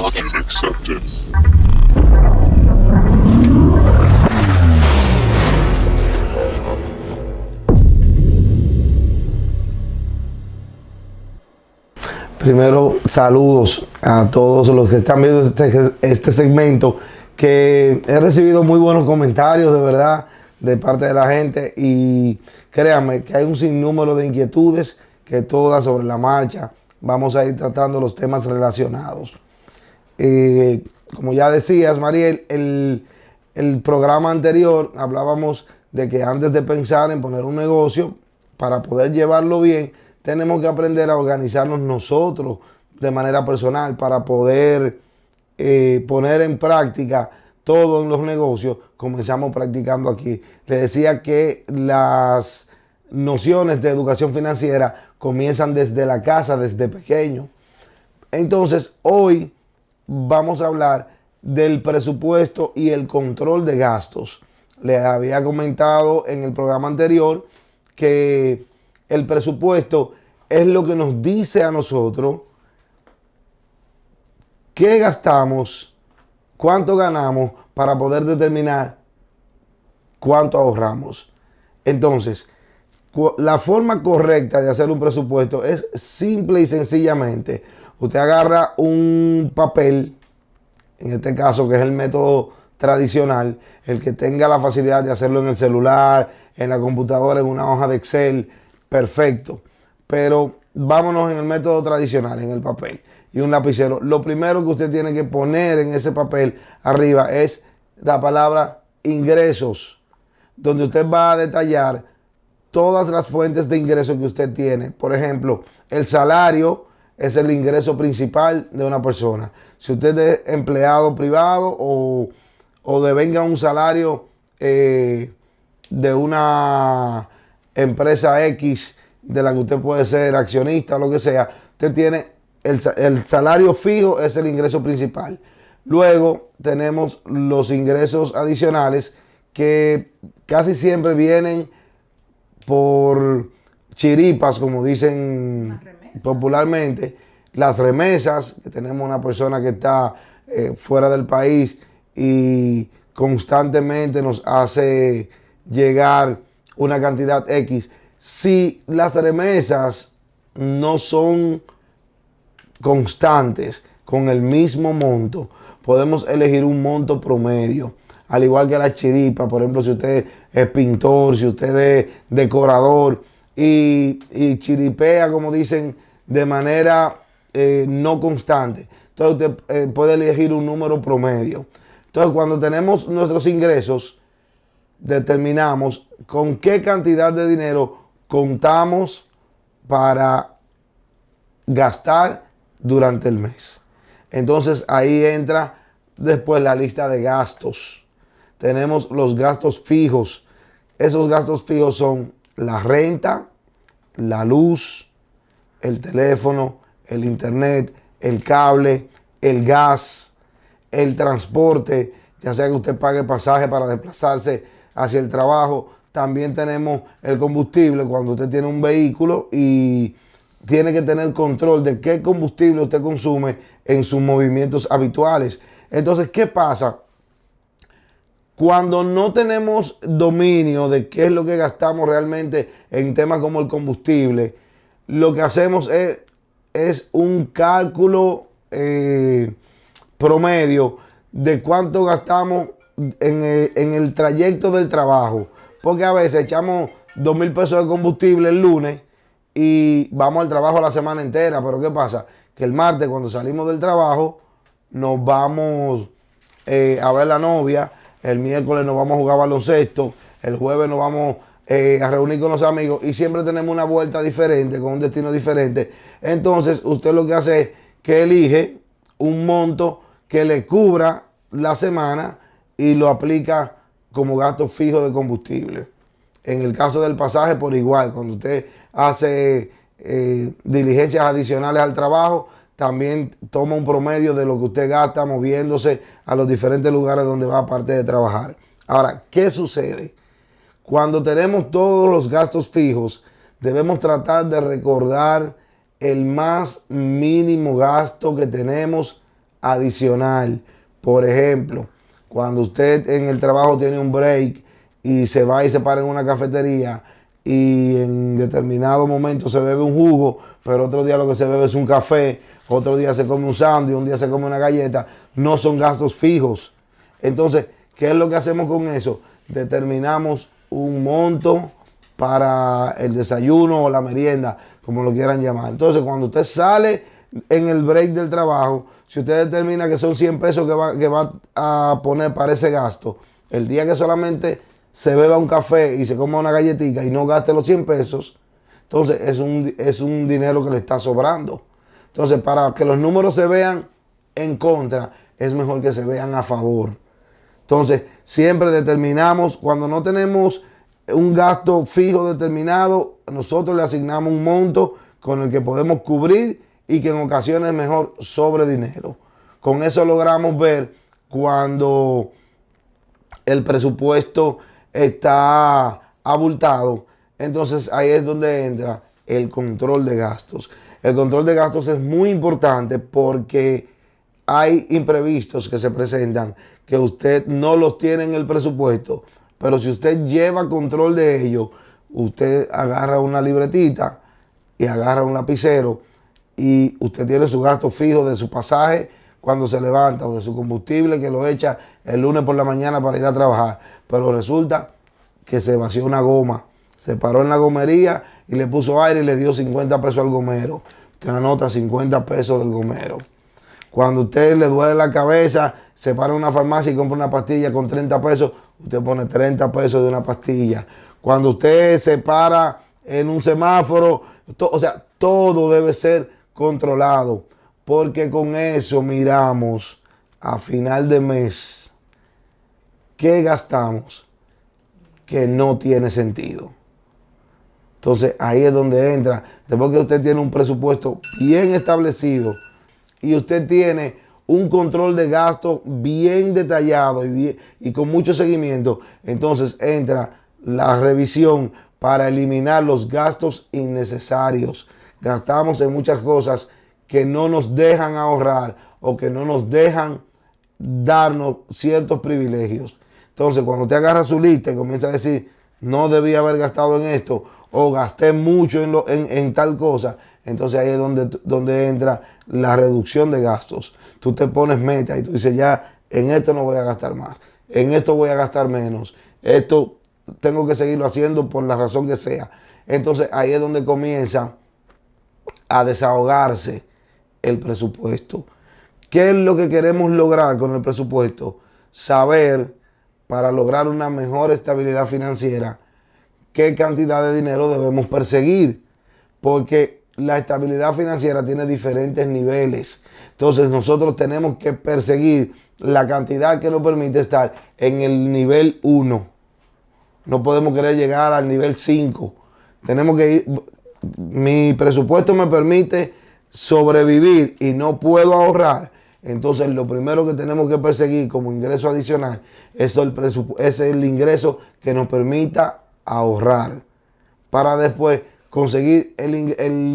Accepted. Primero, saludos a todos los que están viendo este segmento, que he recibido muy buenos comentarios, de verdad, de parte de la gente, y créanme que hay un sinnúmero de inquietudes que todas sobre la marcha vamos a ir tratando los temas relacionados. Como ya decías, Mariel, el programa anterior hablábamos de que antes de pensar en poner un negocio, para poder llevarlo bien, tenemos que aprender a organizarnos nosotros de manera personal para poder poner en práctica todo en los negocios. Comenzamos practicando aquí. Les decía que las nociones de educación financiera comienzan desde la casa, desde pequeño. Entonces, hoy vamos a hablar del presupuesto y el control de gastos. Les había comentado en el programa anterior que el presupuesto es lo que nos dice a nosotros qué gastamos, cuánto ganamos, para poder determinar cuánto ahorramos. Entonces, la forma correcta de hacer un presupuesto es simple y sencillamente: usted agarra un papel, en este caso que es el método tradicional, el que tenga la facilidad de hacerlo en el celular, en la computadora, en una hoja de Excel, perfecto. Pero vámonos en el método tradicional, en el papel y un lapicero. Lo primero que usted tiene que poner en ese papel arriba es la palabra ingresos, donde usted va a detallar todas las fuentes de ingresos que usted tiene. Por ejemplo, el salario es el ingreso principal de una persona. Si usted es empleado privado o devenga un salario de una empresa X de la que usted puede ser accionista o lo que sea, usted tiene el salario fijo, es el ingreso principal. Luego tenemos los ingresos adicionales, que casi siempre vienen por chiripas, como dicen popularmente. Las remesas, que tenemos una persona que está fuera del país y constantemente nos hace llegar una cantidad X. Si las remesas no son constantes con el mismo monto, podemos elegir un monto promedio. Al igual que la chiripa, por ejemplo, si usted es pintor, si usted es decorador y chiripea, como dicen, de manera no constante, entonces usted puede elegir un número promedio. Entonces, cuando tenemos nuestros ingresos, determinamos con qué cantidad de dinero contamos para gastar durante el mes. Entonces, ahí entra después la lista de gastos. Tenemos los gastos fijos. Esos gastos fijos son la renta, la luz, el teléfono, el internet, el cable, el gas, el transporte, ya sea que usted pague pasaje para desplazarse hacia el trabajo. También tenemos el combustible, cuando usted tiene un vehículo y tiene que tener control de qué combustible usted consume en sus movimientos habituales. Entonces, ¿qué pasa? Cuando no tenemos dominio de qué es lo que gastamos realmente en temas como el combustible, lo que hacemos es un cálculo promedio de cuánto gastamos en el trayecto del trabajo. Porque a veces echamos 2,000 pesos de combustible el lunes y vamos al trabajo la semana entera. Pero ¿qué pasa? Que el martes, cuando salimos del trabajo, nos vamos a ver la novia. El miércoles nos vamos a jugar baloncesto. El jueves nos vamos a reunir con los amigos. Y siempre tenemos una vuelta diferente, con un destino diferente. Entonces, usted lo que hace es que elige un monto que le cubra la semana y lo aplica como gasto fijo de combustible. En el caso del pasaje, por igual, cuando usted hace diligencias adicionales al trabajo, también toma un promedio de lo que usted gasta moviéndose a los diferentes lugares donde va, aparte de trabajar. Ahora, ¿qué sucede? Cuando tenemos todos los gastos fijos, debemos tratar de recordar el más mínimo gasto que tenemos adicional. Por ejemplo, cuando usted en el trabajo tiene un break y se va y se para en una cafetería y en determinado momento se bebe un jugo, pero otro día lo que se bebe es un café, otro día se come un sándwich, un día se come una galleta, no son gastos fijos. Entonces, ¿qué es lo que hacemos con eso? Determinamos un monto para el desayuno o la merienda, como lo quieran llamar. Entonces, cuando usted sale en el break del trabajo, si usted determina que son 100 pesos que va a poner para ese gasto, el día que solamente se beba un café y se coma una galletita y no gaste los 100 pesos, entonces es un dinero que le está sobrando. Entonces, para que los números se vean en contra, es mejor que se vean a favor. Entonces, siempre determinamos, cuando no tenemos un gasto fijo determinado, nosotros le asignamos un monto con el que podemos cubrir y que en ocasiones es mejor sobre dinero. Con eso logramos ver cuando el presupuesto está abultado. Entonces ahí es donde entra el control de gastos. El control de gastos es muy importante porque hay imprevistos que se presentan que usted no los tiene en el presupuesto, pero si usted lleva control de ello, usted agarra una libretita y agarra un lapicero y usted tiene su gasto fijo de su pasaje cuando se levanta o de su combustible que lo echa el lunes por la mañana para ir a trabajar, pero resulta que se vació una goma, se paró en la gomería y le puso aire y le dio 50 pesos al gomero. Usted anota 50 pesos del gomero. Cuando a usted le duele la cabeza, se para en una farmacia y compra una pastilla con 30 pesos, usted pone 30 pesos de una pastilla. Cuando usted se para en un semáforo, o sea, todo debe ser controlado, porque con eso miramos a final de mes qué gastamos que no tiene sentido. Entonces ahí es donde entra, después que usted tiene un presupuesto bien establecido y usted tiene un control de gasto bien detallado y con mucho seguimiento, entonces entra la revisión para eliminar los gastos innecesarios. Gastamos en muchas cosas que no nos dejan ahorrar o que no nos dejan darnos ciertos privilegios. Entonces, cuando usted agarra su lista y comienza a decir, no debía haber gastado en esto, o gasté mucho en tal cosa, entonces ahí es donde entra la reducción de gastos. Tú te pones meta y tú dices, ya, en esto no voy a gastar más, en esto voy a gastar menos, esto tengo que seguirlo haciendo por la razón que sea. Entonces ahí es donde comienza a desahogarse el presupuesto. ¿Qué es lo que queremos lograr con el presupuesto? Saber, para lograr una mejor estabilidad financiera, qué cantidad de dinero debemos perseguir, porque la estabilidad financiera tiene diferentes niveles. Entonces nosotros tenemos que perseguir la cantidad que nos permite estar en el nivel 1. No podemos querer llegar al nivel 5. Tenemos que ir, mi presupuesto me permite sobrevivir y no puedo ahorrar. Entonces lo primero que tenemos que perseguir como ingreso adicional es el ingreso que nos permita ahorrar, para después conseguir el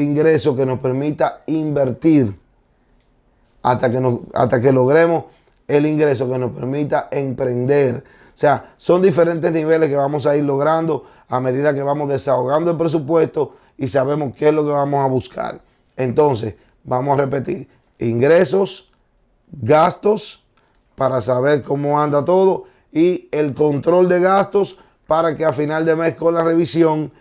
ingreso que nos permita invertir hasta que logremos el ingreso que nos permita emprender. O sea, son diferentes niveles que vamos a ir logrando a medida que vamos desahogando el presupuesto y sabemos qué es lo que vamos a buscar. Entonces, vamos a repetir: ingresos, gastos, para saber cómo anda todo, y el control de gastos para que a final de mes, con la revisión,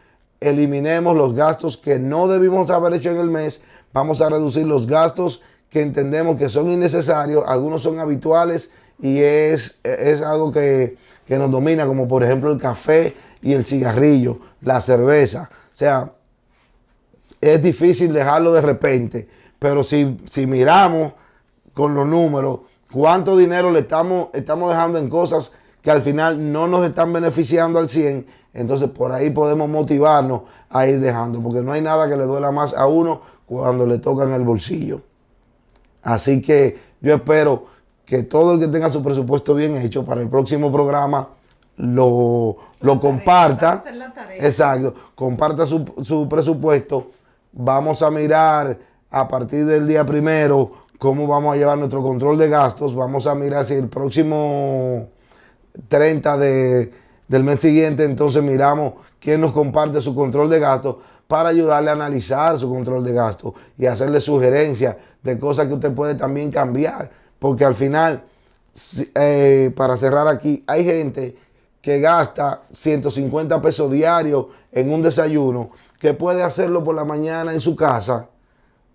eliminemos los gastos que no debimos haber hecho en el mes. Vamos a reducir los gastos que entendemos que son innecesarios, algunos son habituales y es algo que nos domina, como por ejemplo el café y el cigarrillo, la cerveza. O sea, es difícil dejarlo de repente, pero si miramos con los números cuánto dinero le estamos dejando en cosas que al final no nos están beneficiando al 100, entonces por ahí podemos motivarnos a ir dejando, porque no hay nada que le duela más a uno cuando le tocan el bolsillo. Así que yo espero que todo el que tenga su presupuesto bien hecho para el próximo programa lo comparta. Exacto, comparta su presupuesto. Vamos a mirar a partir del día 1 cómo vamos a llevar nuestro control de gastos. Vamos a mirar si el próximo 30 del mes siguiente, entonces miramos quién nos comparte su control de gastos para ayudarle a analizar su control de gastos y hacerle sugerencias de cosas que usted puede también cambiar. Porque al final, para cerrar aquí, hay gente que gasta 150 pesos diarios en un desayuno, que puede hacerlo por la mañana en su casa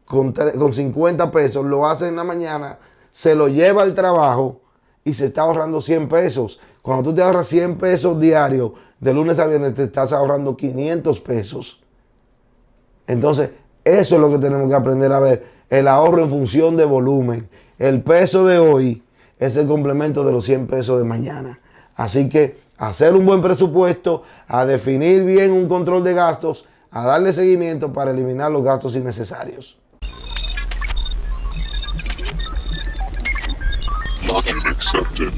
con 50 pesos, lo hace en la mañana, se lo lleva al trabajo y se está ahorrando 100 pesos. Cuando tú te ahorras 100 pesos diarios, de lunes a viernes te estás ahorrando 500 pesos. Entonces, eso es lo que tenemos que aprender a ver, el ahorro en función de volumen. El peso de hoy es el complemento de los 100 pesos de mañana. Así que hacer un buen presupuesto, a definir bien un control de gastos, a darle seguimiento para eliminar los gastos innecesarios. Login accepted.